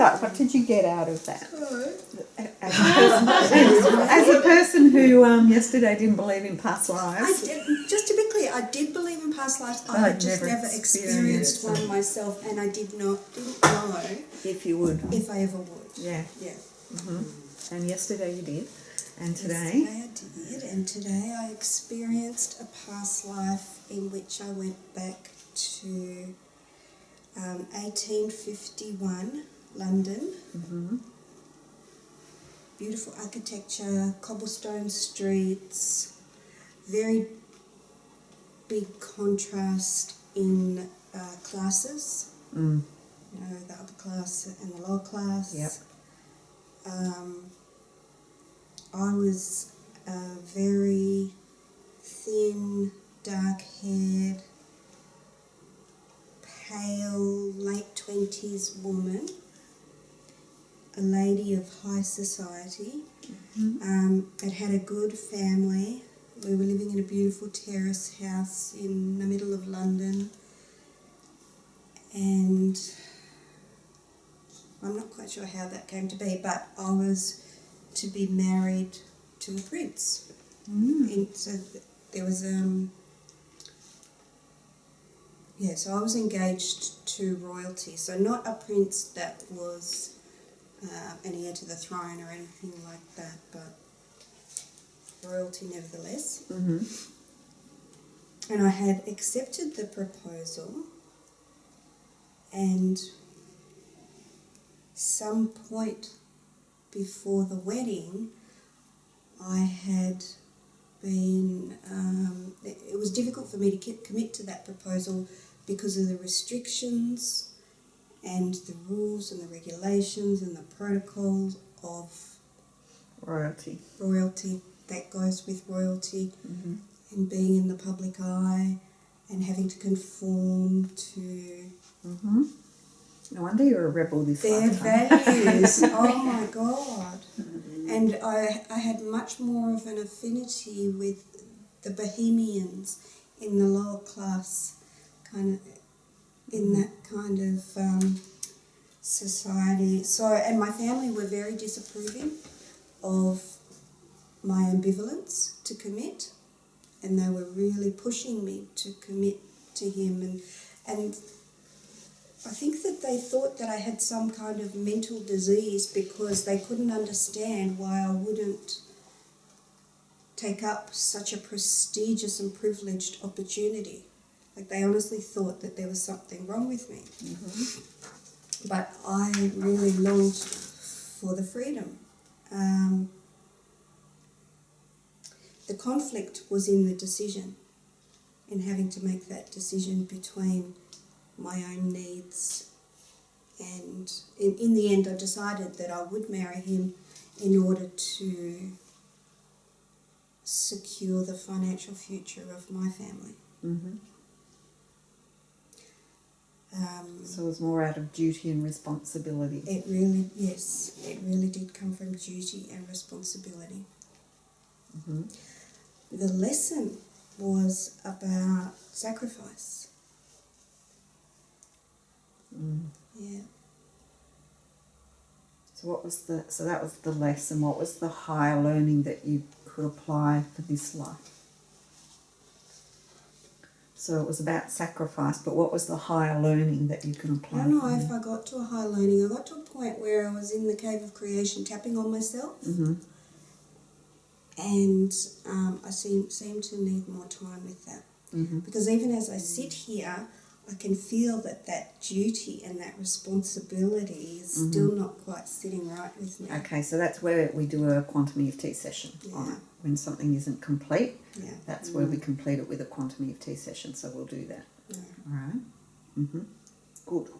up. What did you get out of that? As a person who yesterday didn't believe in past lives. Just to be clear, I did believe in past lives. I had just never experienced one myself, and I didn't know if you would. If I ever would. Yeah. Yeah. Mm-hmm. And yesterday you did. And today? Yesterday I did, and today I experienced a past life in which I went back to 1851, London. Mm-hmm. Beautiful architecture, cobblestone streets, very big contrast in classes. Mm. You know, the upper class and the lower class. Yep. I was a very thin, dark-haired, pale, late 20s woman, a lady of high society. I'd had a good family. We were living in a beautiful terrace house in the middle of London, and I'm not quite sure how that came to be, but I was to be married to a prince. So there was so I was engaged to royalty, so not a prince that was an heir to the throne or anything like that, but royalty nevertheless. Mm-hmm. And I had accepted the proposal, and some point before the wedding I had been, it was difficult for me to commit to that proposal because of the restrictions and the rules and the regulations and the protocols of royalty that goes with royalty. Mm-hmm. And being in the public eye and having to conform to no wonder you're a rebel this their values. Oh my God. And I had much more of an affinity with the Bohemians in the lower class, kind of in that kind of society. So, and my family were very disapproving of my ambivalence to commit, and they were really pushing me to commit to him, and I think that they thought that I had some kind of mental disease because they couldn't understand why I wouldn't take up such a prestigious and privileged opportunity. Like, they honestly thought that there was something wrong with me. Mm-hmm. But I really longed for the freedom. The conflict was in the decision, in having to make that decision between my own needs, and in the end I decided that I would marry him in order to secure the financial future of my family. Mm-hmm. So it was more out of duty and responsibility. It really did come from duty and responsibility. Mm-hmm. The lesson was about sacrifice. Yeah. So that was the lesson. What was the higher learning that you could apply for this life? So it was about sacrifice, but what was the higher learning that you can apply? I don't know if I got to a higher learning. I got to a point where I was in the cave of creation tapping on myself. Mm-hmm. And I seem to need more time with that. Mm-hmm. Because even as I sit here, I can feel that duty and that responsibility is still not quite sitting right with me. Okay, so that's where we do a quantum EFT session on it. When something isn't complete, that's where we complete it with a quantum EFT session, so we'll do that. Yeah. All right. Mm-hmm. Good.